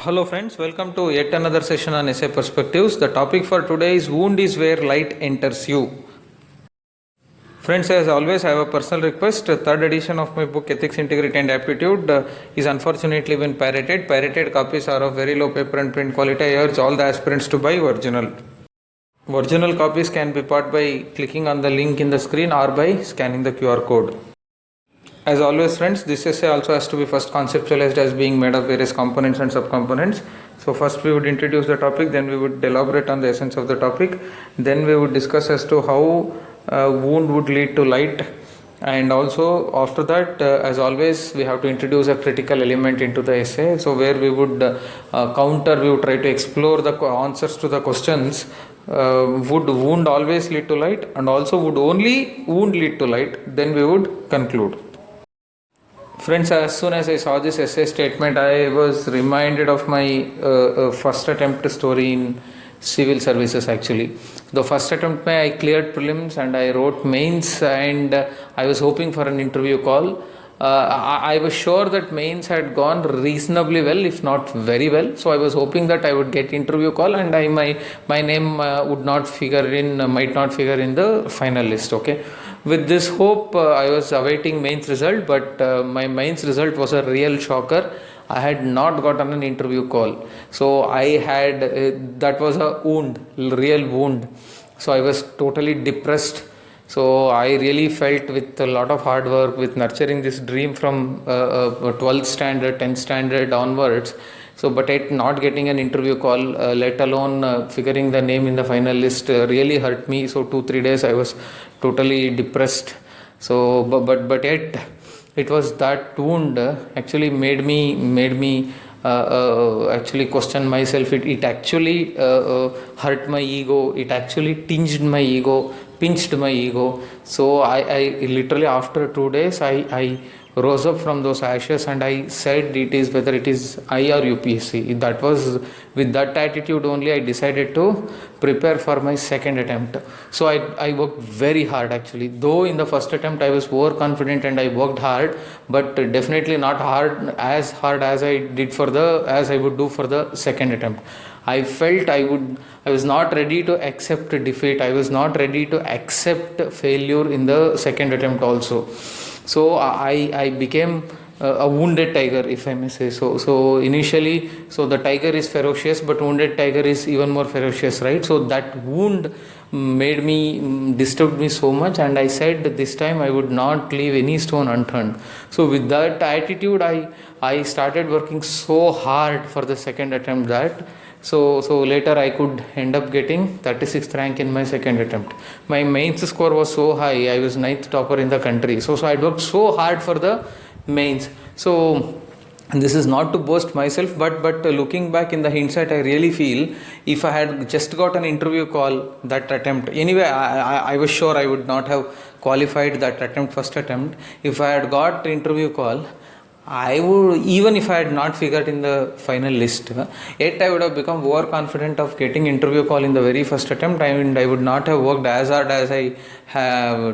Hello friends, welcome to yet another session on essay perspectives. The topic for today is wound is where light enters you. Friends, as always, I have a personal request. Third edition of my book Ethics, Integrity and Aptitude is unfortunately been pirated. Pirated copies are of very low paper and print quality. I urge all the aspirants to buy original. Original copies can be bought by clicking on the link in the screen or by scanning the QR code. As always friends, this essay also has to be first conceptualized as being made of various components and subcomponents. So first we would introduce the topic, then we would elaborate on the essence of the topic, then we would discuss as to how wound would lead to light, and also after that as always we have to introduce a critical element into the essay. So where we would we would try to explore the answers to the questions. Would wound always lead to light, and also would only wound lead to light? Then we would conclude. Friends, as soon as I saw this essay statement, I was reminded of my first attempt story in civil services actually. The first attempt I cleared prelims and I wrote mains, and I was hoping for an interview call. I was sure that mains had gone reasonably well, if not very well. So I was hoping that I would get interview call and my name might not figure in the final list. Okay. With this hope, I was awaiting mains result, but my mains result was a real shocker. I had not gotten an interview call. So I had, that was a wound, real wound. So I was totally depressed. So I really felt with a lot of hard work, with nurturing this dream from 12th standard, 10th standard onwards. So, but yet not getting an interview call, let alone figuring the name in the final list, really hurt me. So 2-3 days I was totally depressed. So, but yet it was that wound actually made me actually question myself. It actually hurt my ego. It actually pinched my ego. So I literally after 2 days I rose up from those ashes and I said it is whether it is I or UPSC. That was with that attitude only I decided to prepare for my second attempt. So I worked very hard actually. Though in the first attempt I was overconfident and I worked hard, but definitely not hard as I would do for the second attempt. I felt I was not ready to accept defeat. I was not ready to accept failure in the second attempt also. So I became a wounded tiger, if I may say so. So initially, the tiger is ferocious, but wounded tiger is even more ferocious, right? So that wound disturbed me so much, and I said that this time I would not leave any stone unturned. So with that attitude, I started working so hard for the second attempt that so later I could end up getting 36th rank in my second attempt. My mains score was so high, I was 9th topper in the country. So I worked so hard for the mains. So this is not to boast myself, but looking back in the hindsight, I really feel if I had just got an interview call that attempt, anyway I was sure I would not have qualified that attempt, first attempt. If I had got interview call, I would, even if I had not figured in the final list, yet I would have become overconfident of getting interview call in the very first attempt, and I would not have worked as hard as I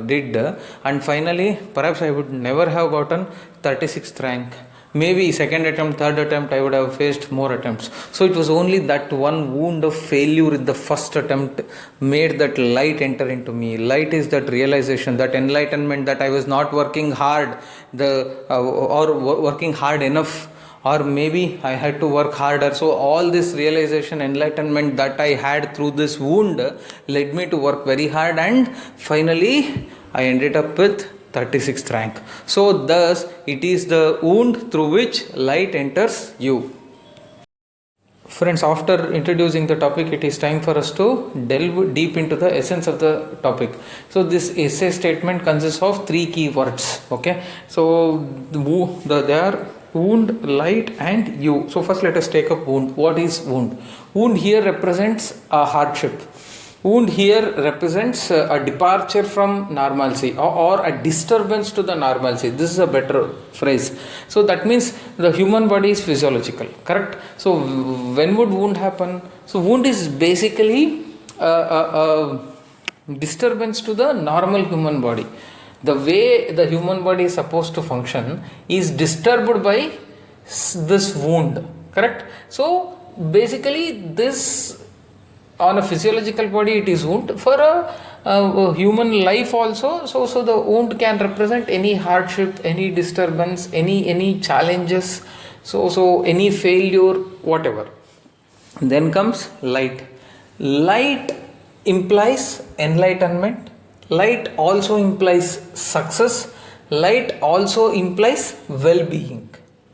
did, and finally perhaps I would never have gotten 36th rank. Maybe second attempt, third attempt, I would have faced more attempts. So it was only that one wound of failure in the first attempt made that light enter into me. Light is that realization, that enlightenment that I was not working hard, working hard enough, or maybe I had to work harder. So all this realization, enlightenment that I had through this wound led me to work very hard, and finally I ended up with 36th rank. So thus it is the wound through which light enters you. Friends, after introducing the topic, it is time for us to delve deep into the essence of the topic. So this essay statement consists of 3 key words. Okay, so they are wound, light and you. So first let us take up wound. What is wound? Wound here represents a hardship. Wound here represents a departure from normalcy, or a disturbance to the normalcy. This is a better phrase. So that means the human body is physiological, correct? So when would wound happen? So wound is basically a disturbance to the normal human body. The way the human body is supposed to function is disturbed by this wound. correct? So basically this, on a physiological body it is wound. For a human life also, so the wound can represent any hardship, any disturbance, any challenges, so any failure, whatever. Then comes light. Light implies enlightenment. Light also implies success. Light also implies well-being,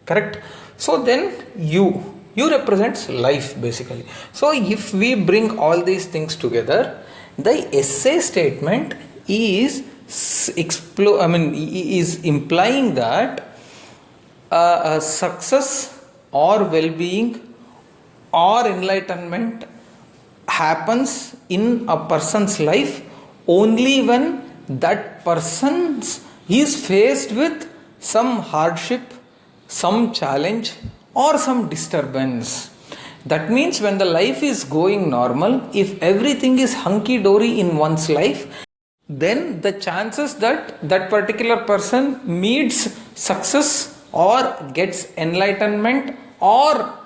correct? So then you represents life basically. So if we bring all these things together, the essay statement is implying that success or well-being or enlightenment happens in a person's life only when that person is faced with some hardship, some challenge or some disturbance. That means when the life is going normal, if everything is hunky-dory in one's life, then the chances that that particular person meets success or gets enlightenment or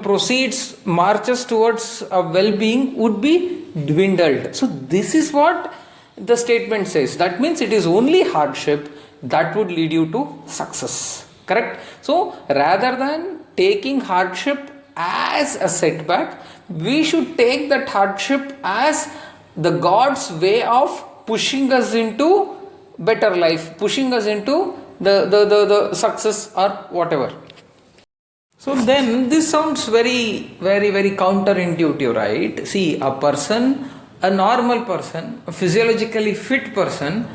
proceeds, marches towards a well-being would be dwindled. So this is what the statement says. That means it is only hardship that would lead you to success, correct? So rather than taking hardship as a setback, we should take that hardship as the God's way of pushing us into better life, pushing us into the success or whatever. So then this sounds very counterintuitive, right? See, a normal person, a physiologically fit person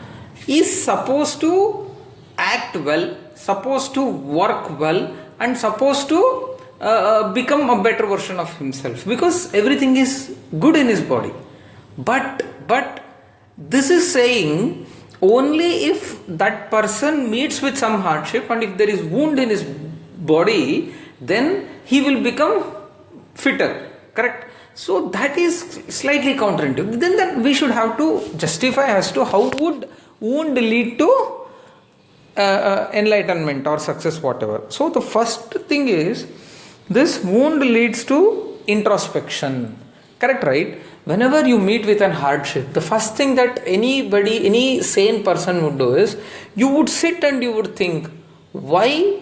is supposed to act well, supposed to work well and supposed to become a better version of himself because everything is good in his body. But this is saying only if that person meets with some hardship and if there is wound in his body, then he will become fitter, correct? So that is slightly counterintuitive. Then we should have to justify as to how would wound lead to enlightenment or success, whatever. So the first thing is, this wound leads to introspection, correct, right? Whenever you meet with an hardship, the first thing that any sane person would do is, you would sit and you would think, why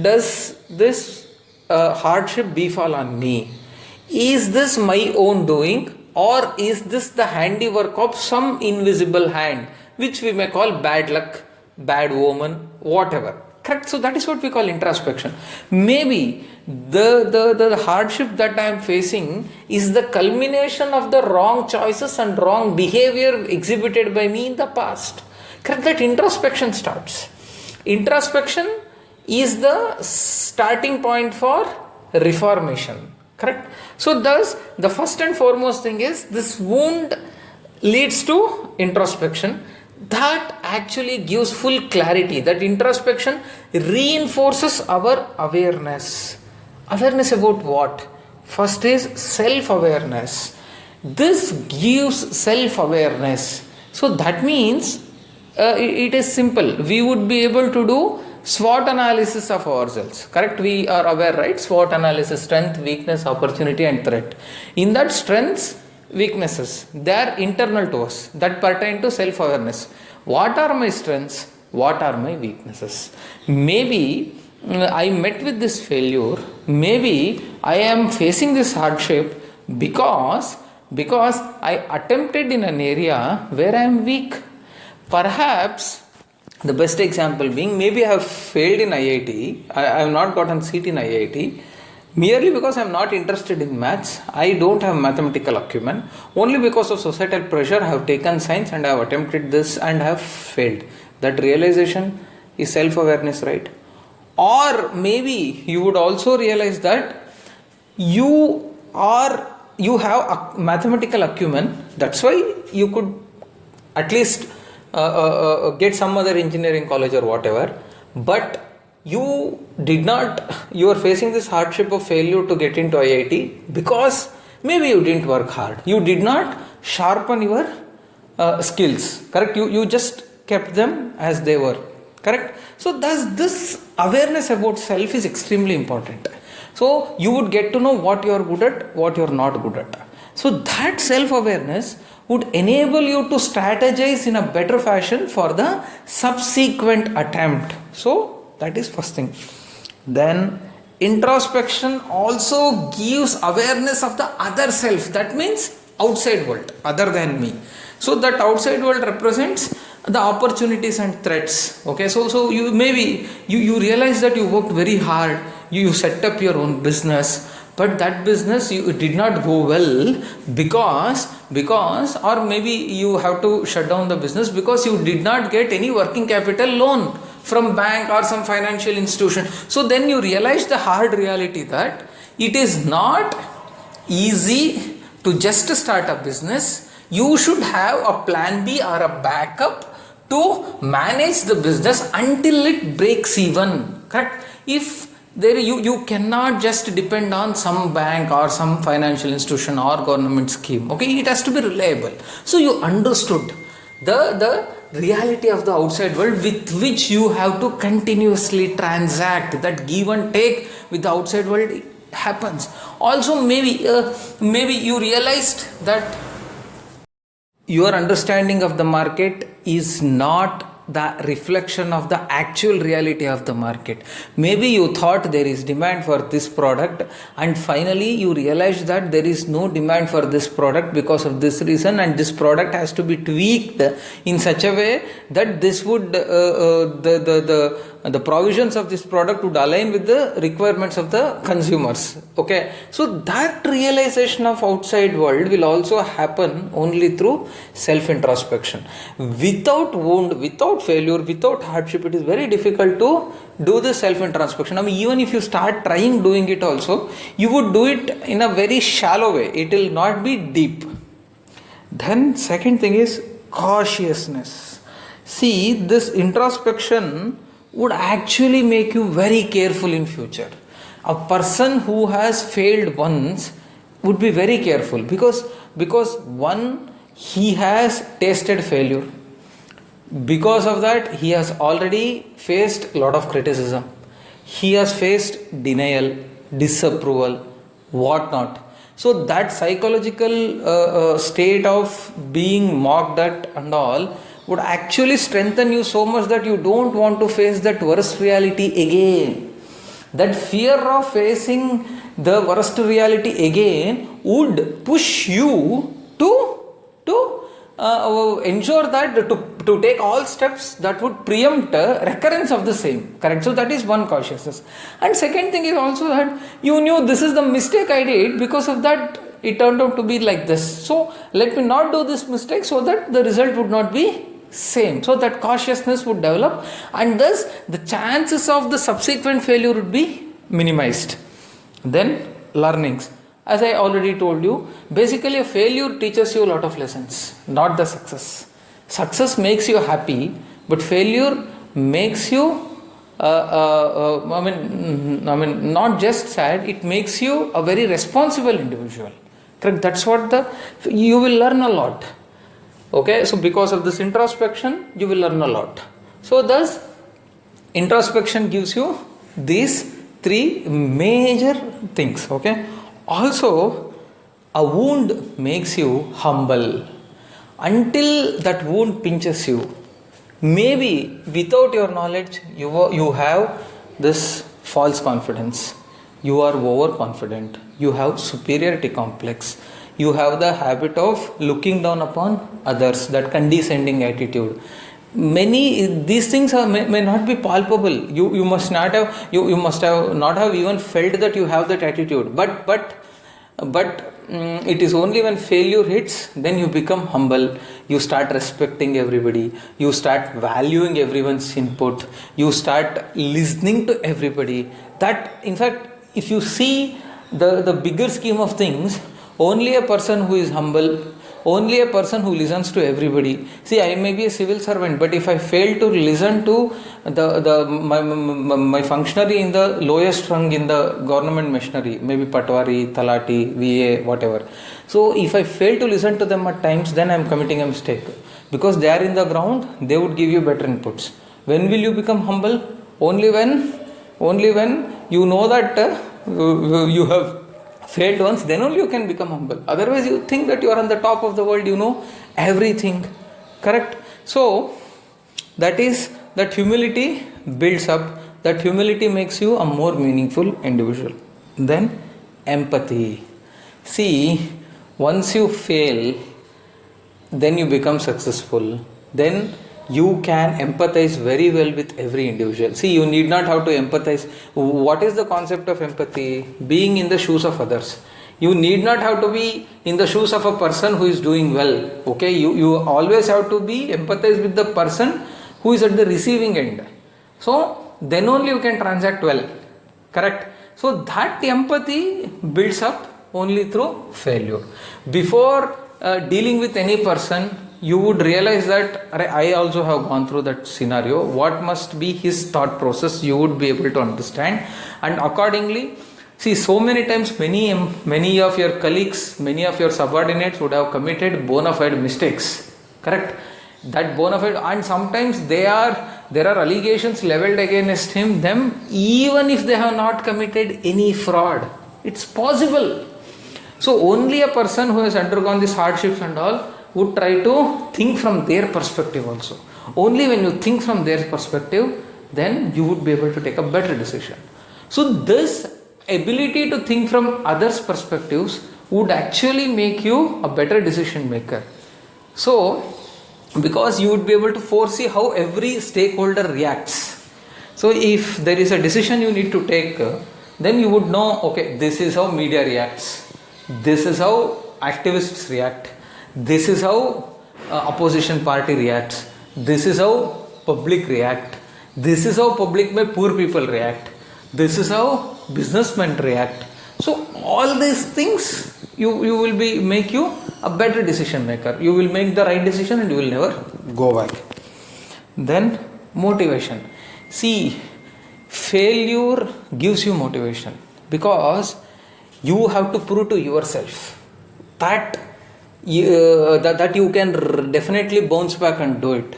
does this hardship befall on me? Is this my own doing or is this the handiwork of some invisible hand, which we may call bad luck, bad omen, whatever, correct? So that is what we call introspection. Maybe the hardship that I am facing is the culmination of the wrong choices and wrong behavior exhibited by me in the past, correct? That introspection starts. Introspection is the starting point for reformation, correct? So thus the first and foremost thing is, this wound leads to introspection. That actually gives full clarity. That introspection reinforces our awareness. Awareness about what? First is self-awareness. This gives self-awareness. So that means it is simple. We would be able to do SWOT analysis of ourselves, correct? We are aware, right? SWOT analysis: strength, weakness, opportunity and threat. In that, strengths, weaknesses, they are internal to us, that pertain to self-awareness. What are my strengths? What are my weaknesses? Maybe I met with this failure, maybe I am facing this hardship because I attempted in an area where I am weak. Perhaps the best example being, maybe I have failed in IIT, I have not gotten seat in IIT merely because I am not interested in maths. I don't have mathematical acumen. Only because of societal pressure I have taken science and I have attempted this and have failed. That realization is self-awareness, right? Or maybe you would also realize that you have a mathematical acumen, that's why you could at least get some other engineering college or whatever, but you are facing this hardship of failure to get into IIT because maybe you didn't work hard, you did not sharpen your skills, correct? You just kept them as they were, correct? So thus this awareness about self is extremely important. So you would get to know what you are good at, what you are not good at. So that self-awareness would enable you to strategize in a better fashion for the subsequent attempt. So that is first thing. Then introspection also gives awareness of the other self. That means outside world, other than me. So that outside world represents the opportunities and threats. Okay, so you maybe you realize that you worked very hard, you set up your own business, but that business you did not go well because or maybe you have to shut down the business because you did not get any working capital loan from bank or some financial institution. So then you realize the hard reality that it is not easy to just start a business. You should have a plan B or a backup to manage the business until it breaks even. Correct? If there you cannot just depend on some bank or some financial institution or government scheme. Okay, it has to be reliable. So you understood the reality of the outside world with which you have to continuously transact. That give and take with the outside world happens. Also maybe you realized that your understanding of the market is not the reflection of the actual reality of the market. Maybe you thought there is demand for this product and finally you realized that there is no demand for this product because of this reason, and this product has to be tweaked in such a way that this would the provisions of this product would align with the requirements of the consumers. Okay, so that realization of outside world will also happen only through self introspection. Without wound, without failure, without hardship, it is very difficult to do the self introspection. I mean, even if you start trying doing it also, you would do it in a very shallow way. It will not be deep. Then second thing is cautiousness. See, this introspection would actually make you very careful in future. A person who has failed once would be very careful because one, he has tasted failure. Because of that, he has already faced a lot of criticism. He has faced denial, disapproval, whatnot. So that psychological state of being mocked at and all would actually strengthen you so much that you don't want to face that worst reality again. That fear of facing the worst reality again would push you to ensure that to take all steps that would preempt recurrence of the same. Correct? So that is one cautiousness. And second thing is also that you knew this is the mistake I did, because of that it turned out to be like this. So let me not do this mistake so that the result would not be same. So that cautiousness would develop, and thus the chances of the subsequent failure would be minimized. Then learnings. As I already told you, basically a failure teaches you a lot of lessons, not the success. Success makes you happy, but failure makes you not just sad, it makes you a very responsible individual. Correct? That's what you will learn a lot. Okay, so because of this introspection, you will learn a lot. So thus, introspection gives you these three major things. Okay. Also, a wound makes you humble. Until that wound pinches you, maybe without your knowledge, you have this false confidence. You are overconfident. You have superiority complex. You have the habit of looking down upon others, that condescending attitude. These things may not be palpable. You must not have not have even felt that you have that attitude. But it is only when failure hits, then you become humble. You start respecting everybody. You start valuing everyone's input. You start listening to everybody. That, in fact, if you see the bigger scheme of things, only a person who is humble, only a person who listens to everybody. See, I may be a civil servant, but if I fail to listen to my functionary in the lowest rung in the government machinery, maybe Patwari, Talati, VA, whatever. So if I fail to listen to them at times, then I am committing a mistake. Because they are in the ground, they would give you better inputs. When will you become humble? Only when you know that you have failed once, then only you can become humble. Otherwise, you think that you are on the top of the world, you know everything. Correct? So, that is that humility builds up. That humility makes you a more meaningful individual. Then, empathy. See, once you fail, then you become successful. Then you can empathize very well with every individual. See, you need not have to empathize. What is the concept of empathy? Being in the shoes of others. You need not have to be in the shoes of a person who is doing well. Okay, you always have to be empathize with the person who is at the receiving end. So then only you can transact well. Correct? So that empathy builds up only through failure. Before dealing with any person, you would realize that I also have gone through that scenario. What must be his thought process, you would be able to understand, and accordingly, see, so many times many of your colleagues, many of your subordinates would have committed bona fide mistakes. Correct? That bona fide, and sometimes there are allegations leveled against them even if they have not committed any fraud. It's possible. So only a person who has undergone these hardships and all would try to think from their perspective also. Only when you think from their perspective, then you would be able to take a better decision. So this ability to think from others' perspectives would actually make you a better decision maker. So, because you would be able to foresee how every stakeholder reacts. So if there is a decision you need to take, then you would know, okay, this is how media reacts, this is how activists react, this is how opposition party reacts, this is how public react, this is how public में poor people react, this is how businessmen react. So all these things you will make you a better decision maker. You will make the right decision and you will never go back. Then motivation. See, failure gives you motivation because you have to prove to yourself that you can definitely bounce back and do it.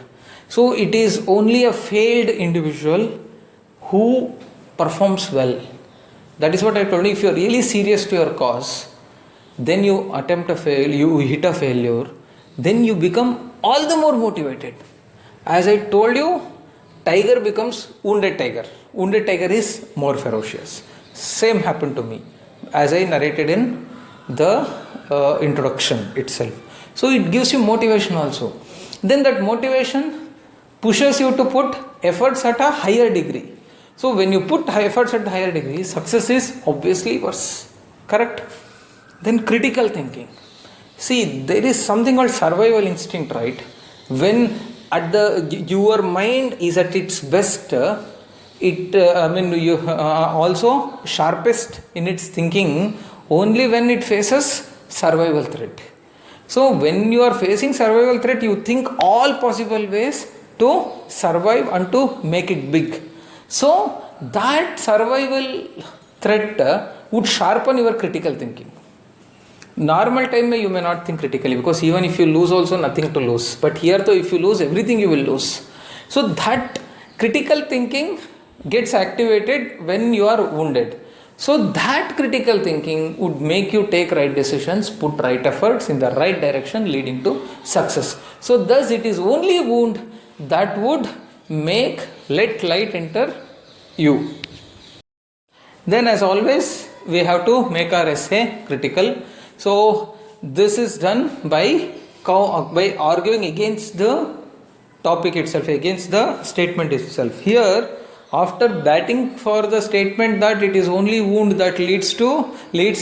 So it is only a failed individual who performs well. That is what I told you. If you are really serious to your cause, then you attempt a fail, you hit a failure, then you become all the more motivated. As I told you, tiger becomes wounded tiger. Wounded tiger is more ferocious. Same happened to me, as I narrated in the introduction itself. So it gives you motivation also. Then that motivation pushes you to put efforts at a higher degree. So when you put efforts at a higher degree, success is obviously worse. Correct? Then critical thinking. See, there is something called survival instinct, right? When your mind is at its best, you also sharpest in its thinking only when it faces survival threat. So when you are facing survival threat, you think all possible ways to survive and to make it big. So that survival threat would sharpen your critical thinking. Normal time you may not think critically because even if you lose also nothing to lose. But here though if you lose everything you will lose. So that critical thinking gets activated when you are wounded. So that critical thinking would make you take right decisions, put right efforts in the right direction leading to success. So thus it is only wound that would let light enter you. Then as always we have to make our essay critical. So this is done by arguing against the topic itself, against the statement itself. Here, after batting for the statement that it is only wound that leads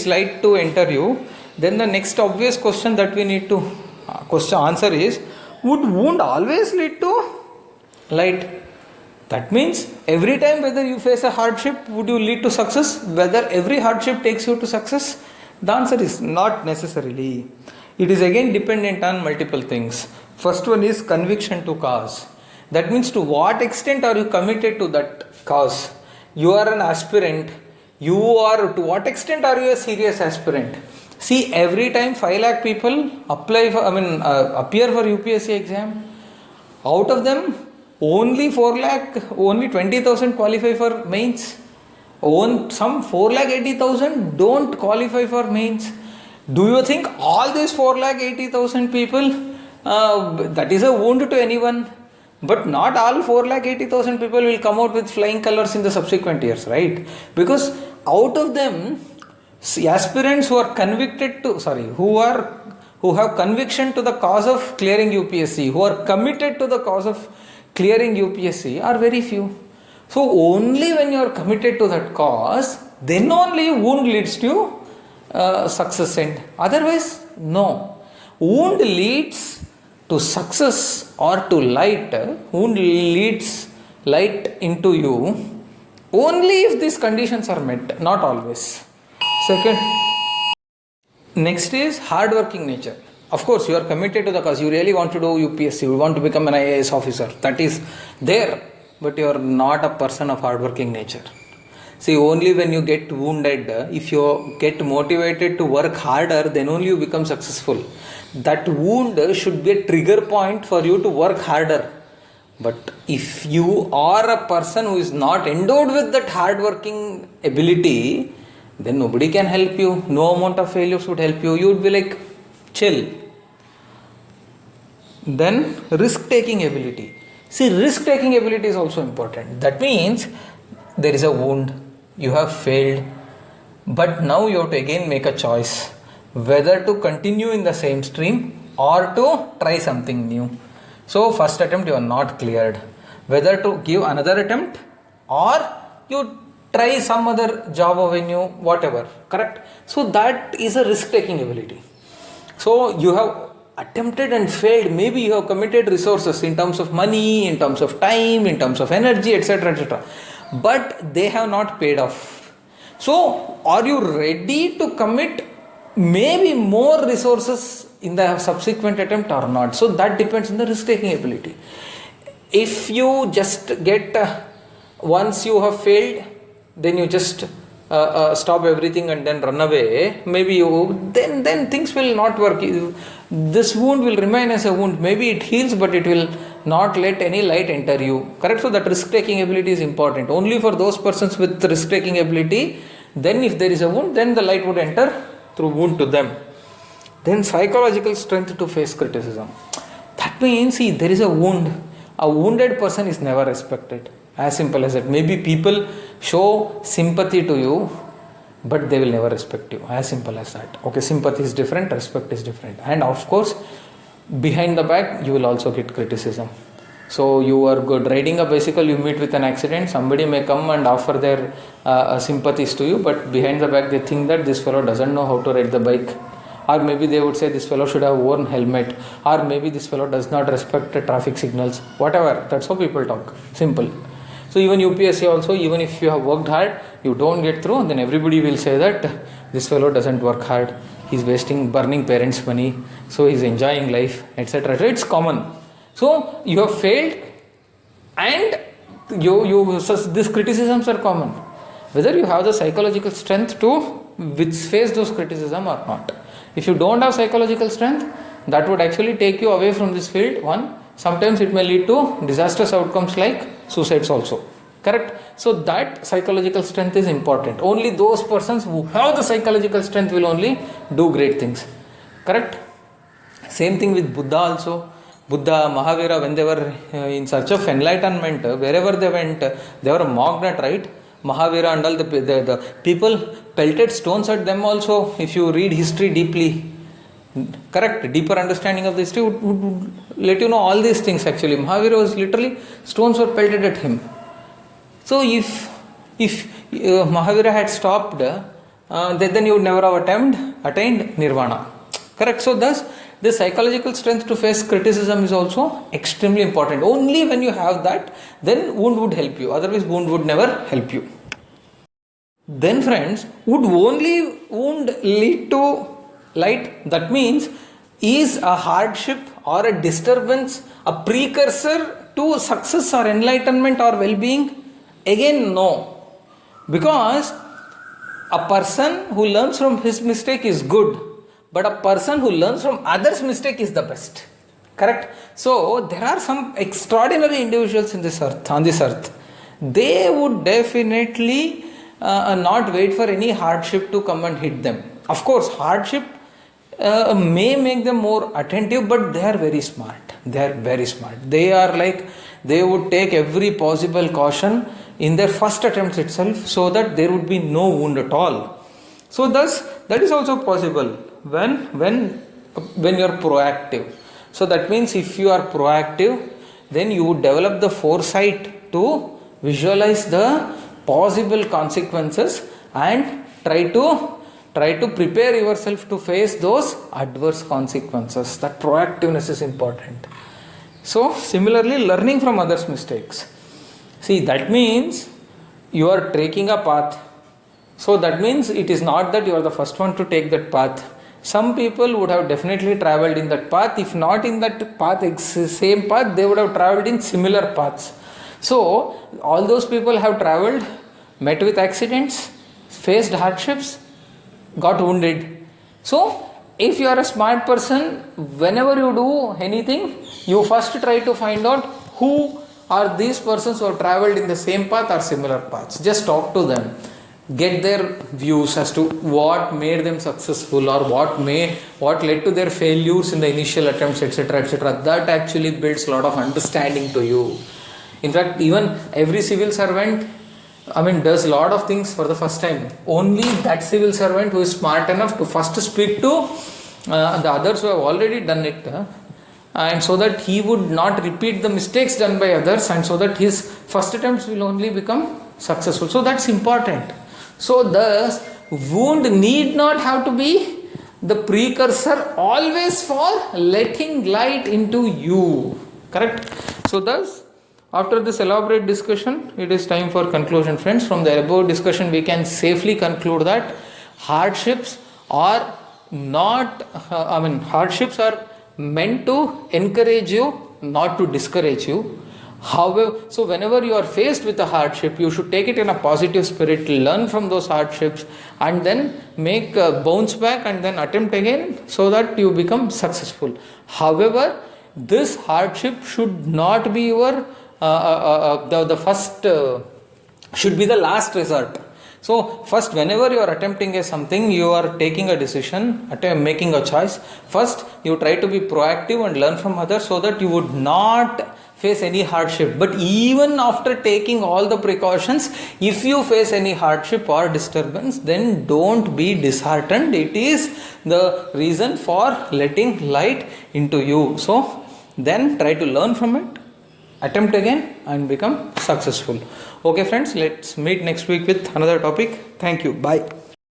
light to enter you, then the next obvious question that we need to answer is, would wound always lead to light? That means every time whether you face a hardship, would you lead to success? Whether every hardship takes you to success? The answer is not necessarily. It is again dependent on multiple things. First one is conviction to cause. That means to what extent are you committed to that cause? You are an aspirant. To what extent are you a serious aspirant? See, every time 5 lakh people appear for UPSC exam. Out of them, Only 4 lakh, only 20,000 qualify for mains. Some 4,80,000 don't qualify for mains. Do you think all these 4,80,000 people, that is a wound to anyone? But not all 4,80,000 people will come out with flying colors in the subsequent years, right? Because out of them, aspirants who are who have conviction to the cause of clearing UPSC, who are committed to the cause of clearing UPSC are very few. So only when you are committed to that cause, then only wound leads to success end. Otherwise, no. Wound leads to success or to light. Wound leads light into you only if these conditions are met, not always. Second, next is hardworking nature. Of course, you are committed to the cause. You really want to do UPSC. You want to become an IAS officer. That is there. But you are not a person of hardworking nature. See, only when you get wounded, if you get motivated to work harder, then only you become successful. That wound should be a trigger point for you to work harder. But if you are a person who is not endowed with that hardworking ability, then nobody can help you. No amount of failures would help you. You would be like, chill. Then risk-taking ability. See, risk-taking ability is also important. That means there is a wound. You have failed. But now you have to again make a choice. Whether to continue in the same stream or to try something new. So first attempt you are not cleared. Whether to give another attempt or you try some other job avenue, whatever. Correct? So that is a risk-taking ability. So you have attempted and failed. Maybe you have committed resources in terms of money, in terms of time, in terms of energy, etc., etc. But they have not paid off. So are you ready to commit maybe more resources in the subsequent attempt or not? So that depends on the risk-taking ability. If you just get, once you have failed, then you just stop everything and then run away, maybe then things will not work. This wound will remain as a wound. Maybe it heals, but it will not let any light enter you. Correct? So that risk-taking ability is important. Only for those persons with risk-taking ability, then if there is a wound, then the light would enter through wound to them. Then psychological strength to face criticism. That means, see, there is a wound. A wounded person is never respected. As simple as that. Maybe people show sympathy to you, but they will never respect you. As simple as that. Okay, sympathy is different, respect is different. And of course, behind the back, you will also get criticism. So you are good riding a bicycle, you meet with an accident, somebody may come and offer their sympathies to you, but behind the back they think that this fellow doesn't know how to ride the bike. Or maybe they would say this fellow should have worn helmet. Or maybe this fellow does not respect the traffic signals. Whatever, that's how people talk. Simple. So even UPSC also, even if you have worked hard, you don't get through, then everybody will say that this fellow doesn't work hard. He's burning parents' money, so he's enjoying life, etc. It's common. So you have failed, and these criticisms are common. Whether you have the psychological strength to face those criticisms or not. If you don't have psychological strength, that would actually take you away from this field. One, sometimes it may lead to disastrous outcomes like suicides also. Correct? So that psychological strength is important. Only those persons who have the psychological strength will only do great things. Correct? Same thing with Buddha also. Buddha, Mahavira, when they were in search of enlightenment, wherever they went, they were mocked at, right? Mahavira and all the people pelted stones at them also. If you read history deeply, correct, deeper understanding of the history would let you know all these things actually. Mahavira was literally, stones were pelted at him. So if Mahavira had stopped, then you would never have attained nirvana. Correct? So thus, the psychological strength to face criticism is also extremely important. Only when you have that, then wound would help you. Otherwise, wound would never help you. Then friends, would only wound lead to light? That means, is a hardship or a disturbance a precursor to success or enlightenment or well-being? Again, no. Because a person who learns from his mistake is good. But a person who learns from others' mistake is the best. Correct? So there are some extraordinary individuals in this earth, on this earth. They would definitely not wait for any hardship to come and hit them. Of course, hardship may make them more attentive, but they are very smart. They are very smart. They are like, they would take every possible caution in their first attempts itself, so that there would be no wound at all. So thus, that is also possible when you are proactive. So that means if you are proactive, then you would develop the foresight to visualize the possible consequences and try to prepare yourself to face those adverse consequences. That proactiveness is important. So similarly, learning from others' mistakes. See, that means you are taking a path. So that means it is not that you are the first one to take that path. Some people would have definitely traveled in that path. If not in that path, same path, they would have traveled in similar paths. So all those people have traveled, met with accidents, faced hardships, got wounded. So if you are a smart person, whenever you do anything, you first try to find out who are these persons who have traveled in the same path or similar paths. Just talk to them. Get their views as to what made them successful, or what led to their failures in the initial attempts, etc., etc. That actually builds a lot of understanding to you. In fact, even every civil servant, does a lot of things for the first time. Only that civil servant who is smart enough to first speak to the others who have already done it, and so that he would not repeat the mistakes done by others, and so that his first attempts will only become successful. So that's important. So thus, wound need not have to be the precursor always for letting light into you. Correct? So thus, after this elaborate discussion, it is time for conclusion, friends. From the above discussion, we can safely conclude that hardships are hardships are meant to encourage you, not to discourage you. However, so whenever you are faced with a hardship, you should take it in a positive spirit, learn from those hardships, and then make a bounce back and then attempt again, so that you become successful. However, this hardship should not be your should be the last resort. So first, whenever you are attempting something, you are taking a decision, making a choice. First, you try to be proactive and learn from others, so that you would not face any hardship. But even after taking all the precautions, if you face any hardship or disturbance, then don't be disheartened. It is the reason for letting light into you. So then try to learn from it, attempt again, and become successful. Okay friends, let's meet next week with another topic. Thank you. Bye.